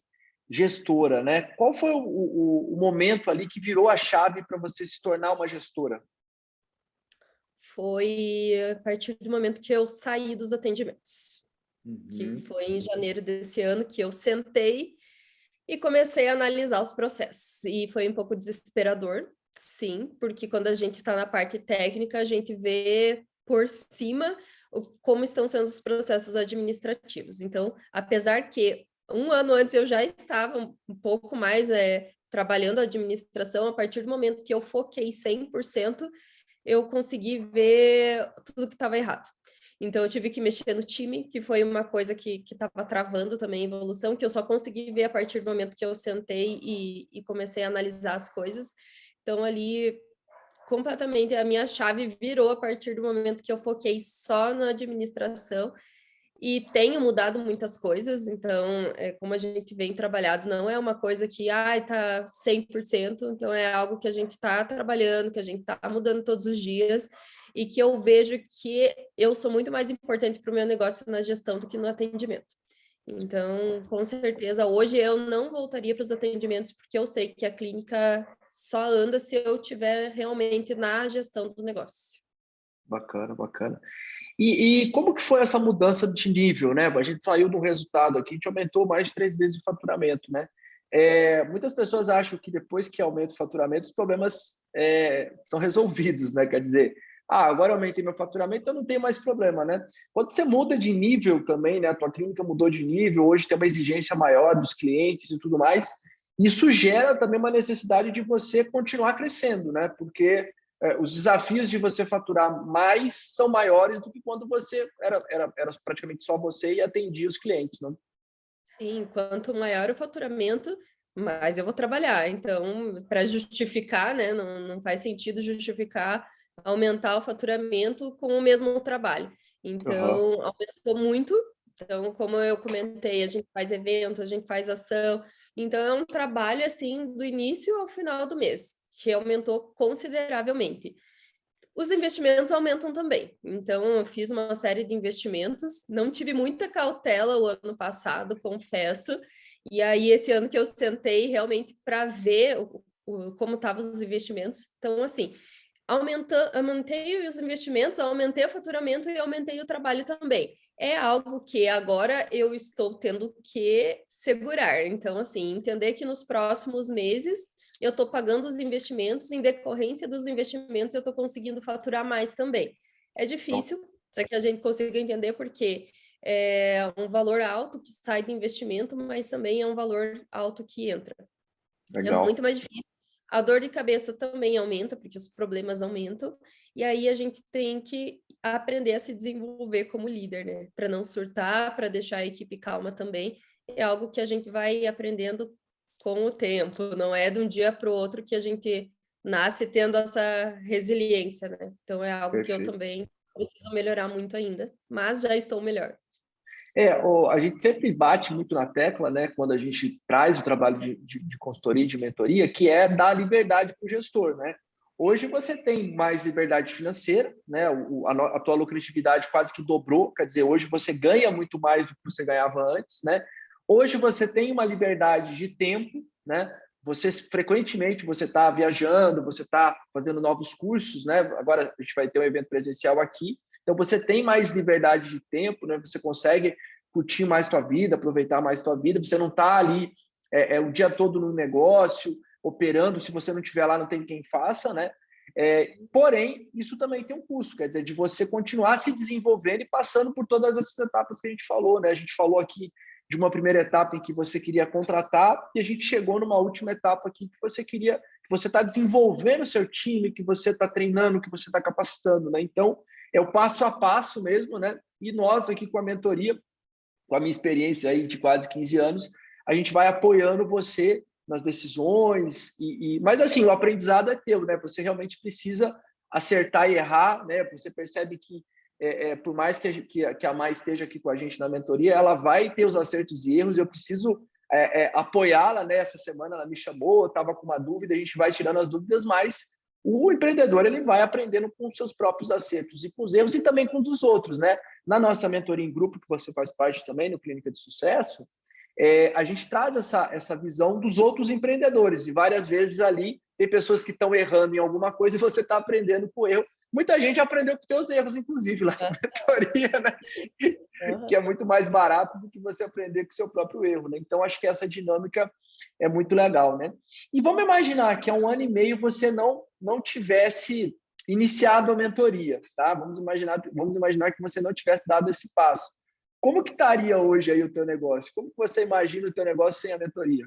gestora, né? Qual foi o momento ali que virou a chave para você se tornar uma gestora? Foi a partir do momento que eu saí dos atendimentos, que Uhum. foi em janeiro desse ano que eu sentei e comecei a analisar os processos. E foi um pouco desesperador, sim, porque quando a gente está na parte técnica, a gente vê por cima como estão sendo os processos administrativos. Então, apesar que um ano antes eu já estava um pouco mais trabalhando a administração, a partir do momento que eu foquei 100%, eu consegui ver tudo que estava errado. Então, eu tive que mexer no time, que foi uma coisa que estava travando também a evolução, que eu só consegui ver a partir do momento que eu sentei e comecei a analisar as coisas. Então, ali, completamente, a minha chave virou a partir do momento que eu foquei só na administração e tenho mudado muitas coisas, então, como a gente vem trabalhado, não é uma coisa que, tá 100%, então é algo que a gente está trabalhando, que a gente está mudando todos os dias, e que eu vejo que eu sou muito mais importante para o meu negócio na gestão do que no atendimento. Então, com certeza, hoje eu não voltaria para os atendimentos, porque eu sei que a clínica só anda se eu tiver realmente na gestão do negócio. Bacana, bacana. E como que foi essa mudança de nível, né? A gente saiu de um resultado aqui, a gente aumentou mais de 3 vezes o faturamento, né? Muitas pessoas acham que depois que aumenta o faturamento, os problemas são resolvidos, né? Quer dizer, agora eu aumentei meu faturamento, eu não tenho mais problema, né? Quando você muda de nível também, né? A tua clínica mudou de nível, hoje tem uma exigência maior dos clientes e tudo mais, isso gera também uma necessidade de você continuar crescendo, né? Porque os desafios de você faturar mais são maiores do que quando você era praticamente só você e atendia os clientes, não? Sim, quanto maior o faturamento, mais eu vou trabalhar. Então, para justificar, né, não faz sentido justificar aumentar o faturamento com o mesmo trabalho. Uhum. Então, aumentou muito. Então, como eu comentei, a gente faz evento, a gente faz ação. Então, é um trabalho assim do início ao final do mês, que aumentou consideravelmente. Os investimentos aumentam também. Então, eu fiz uma série de investimentos. Não tive muita cautela o ano passado, confesso. E aí, esse ano que eu sentei realmente para ver como estavam os investimentos. Então, assim, aumentei os investimentos, aumentei o faturamento e aumentei o trabalho também. É algo que agora eu estou tendo que segurar. Então, assim, entender que nos próximos meses eu estou pagando os investimentos, em decorrência dos investimentos, eu estou conseguindo faturar mais também. É Então, difícil para que a gente consiga entender, porque é um valor alto que sai de investimento, mas também é um valor alto que entra. É legal. muito mais difícil. A dor de cabeça também aumenta, porque os problemas aumentam, e aí a gente tem que aprender a se desenvolver como líder, né? Para não surtar, para deixar a equipe calma também. É algo que a gente vai aprendendo com o tempo, não é de um dia para o outro que a gente nasce tendo essa resiliência, né? Então é algo que eu Perfeito. também preciso melhorar muito ainda, mas já estou melhor. A gente sempre bate muito na tecla, né, quando a gente traz o trabalho de consultoria e de mentoria, que é dar liberdade para o gestor, né? Hoje você tem mais liberdade financeira, né? A tua lucratividade quase que dobrou, quer dizer, hoje você ganha muito mais do que você ganhava antes, né? Hoje você tem uma liberdade de tempo, né? Você frequentemente você está viajando, você está fazendo novos cursos, né? Agora a gente vai ter um evento presencial aqui, então você tem mais liberdade de tempo, né? Você consegue curtir mais tua vida, aproveitar mais tua vida. Você não está ali o dia todo no negócio operando. Se você não estiver lá, não tem quem faça, né? Porém, isso também tem um custo, quer dizer, de você continuar se desenvolvendo e passando por todas essas etapas que a gente falou, né? A gente falou aqui de uma primeira etapa em que você queria contratar e a gente chegou numa última etapa aqui que você está desenvolvendo o seu time, que você está treinando, que você está capacitando, né? Então, é o passo a passo mesmo, né? E nós aqui com a mentoria, com a minha experiência aí de quase 15 anos, a gente vai apoiando você nas decisões, mas assim, o aprendizado é teu, né? Você realmente precisa acertar e errar, né? Você percebe que por mais que a Mai esteja aqui com a gente na mentoria, ela vai ter os acertos e erros, eu preciso apoiá-la, né? Essa semana ela me chamou, eu estava com uma dúvida, a gente vai tirando as dúvidas, mas o empreendedor ele vai aprendendo com os seus próprios acertos e com os erros e também com os dos outros, né? Na nossa mentoria em grupo, que você faz parte também, no Clínica de Sucesso, a gente traz essa visão dos outros empreendedores, e várias vezes ali tem pessoas que estão errando em alguma coisa e você está aprendendo com o erro. Muita gente aprendeu com teus erros, inclusive, lá na mentoria, né? Que é muito mais barato do que você aprender com o seu próprio erro, né? Então, acho que essa dinâmica é muito legal, né? E vamos imaginar que há 1 ano e meio você não tivesse iniciado a mentoria, tá? Vamos imaginar que você não tivesse dado esse passo. Como que estaria hoje aí o teu negócio? Como que você imagina o teu negócio sem a mentoria?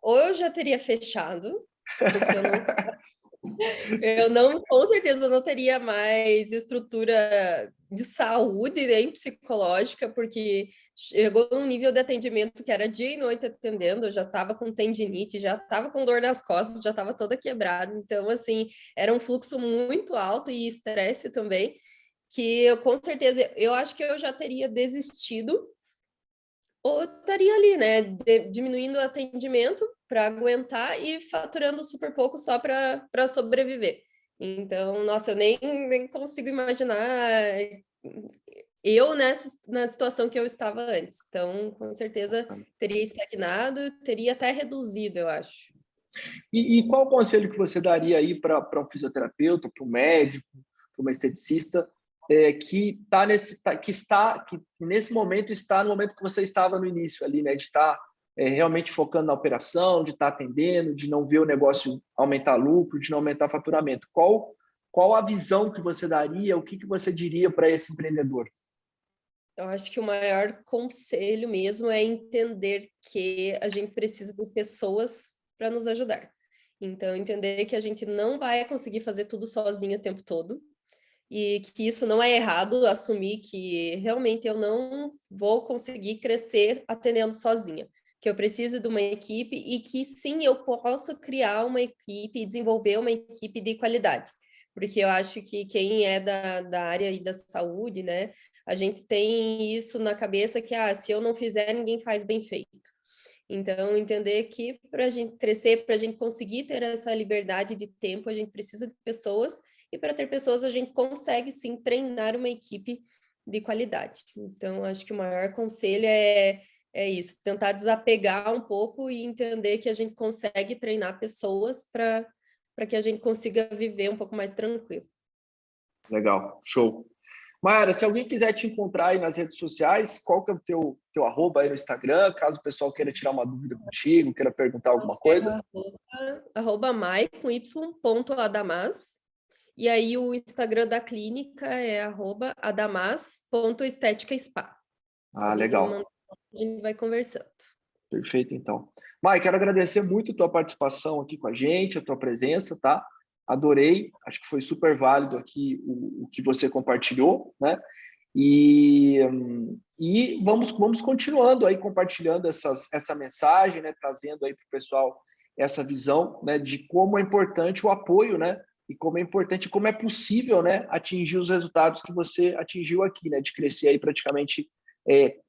Ou eu já teria fechado, porque eu não, com certeza não teria mais estrutura de saúde nem psicológica, porque chegou num nível de atendimento que era dia e noite atendendo, eu já estava com tendinite, já estava com dor nas costas, já estava toda quebrada. Então, assim, era um fluxo muito alto e estresse também, que eu, com certeza, eu acho que eu já teria desistido ou estaria ali, né, diminuindo o atendimento para aguentar e faturando super pouco só para sobreviver. Então, nossa, eu nem consigo imaginar eu na situação que eu estava antes. Então, com certeza, teria estagnado, teria até reduzido, eu acho. E qual o conselho que você daria aí para um fisioterapeuta, para um médico, para uma esteticista, que nesse momento está no momento que você estava no início ali, né? De estar realmente focando na operação, de estar atendendo, de não ver o negócio aumentar lucro, de não aumentar faturamento. Qual a visão que você daria, o que você diria para esse empreendedor? Eu acho que o maior conselho mesmo é entender que a gente precisa de pessoas para nos ajudar. Então, entender que a gente não vai conseguir fazer tudo sozinho o tempo todo e que isso não é errado, assumir que realmente eu não vou conseguir crescer atendendo sozinha, que eu preciso de uma equipe e que sim, eu posso criar uma equipe e desenvolver uma equipe de qualidade. Porque eu acho que quem é da área e da saúde, né, a gente tem isso na cabeça que, se eu não fizer, ninguém faz bem feito. Então, entender que para a gente crescer, para a gente conseguir ter essa liberdade de tempo, a gente precisa de pessoas, e para ter pessoas, a gente consegue sim treinar uma equipe de qualidade. Então, acho que o maior conselho é isso, tentar desapegar um pouco e entender que a gente consegue treinar pessoas para que a gente consiga viver um pouco mais tranquilo. Legal, show. Mayara, se alguém quiser te encontrar aí nas redes sociais, qual que é o teu arroba aí no Instagram, caso o pessoal queira tirar uma dúvida contigo, queira perguntar alguma coisa? Arroba mai com y.adamas. E aí o Instagram da clínica é @adamas.esteticaspa. Legal. A gente vai conversando. Perfeito, então. Mai, quero agradecer muito a tua participação aqui com a gente, a tua presença, tá? Adorei, acho que foi super válido aqui o que você compartilhou, né? E vamos continuando aí compartilhando essa mensagem, né? Trazendo aí para o pessoal essa visão, né? De como é importante o apoio, né? E como é importante, como é possível, né? Atingir os resultados que você atingiu aqui, né? De crescer aí praticamente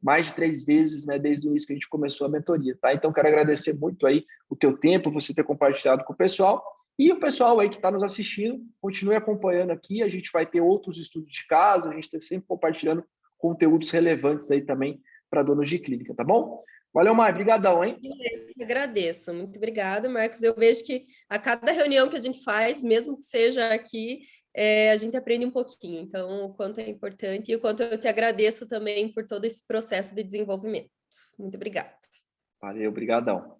mais de 3 vezes, né, desde o início que a gente começou a mentoria, tá? Então, quero agradecer muito aí o teu tempo, você ter compartilhado com o pessoal, e o pessoal aí que está nos assistindo, continue acompanhando aqui, a gente vai ter outros estudos de caso, a gente está sempre compartilhando conteúdos relevantes aí também para donos de clínica, tá bom? Valeu, Mai, brigadão, hein? Eu agradeço, muito obrigada, Marcos. Eu vejo que a cada reunião que a gente faz, mesmo que seja aqui, a gente aprende um pouquinho. Então, o quanto é importante e o quanto eu te agradeço também por todo esse processo de desenvolvimento. Muito obrigada. Valeu, brigadão.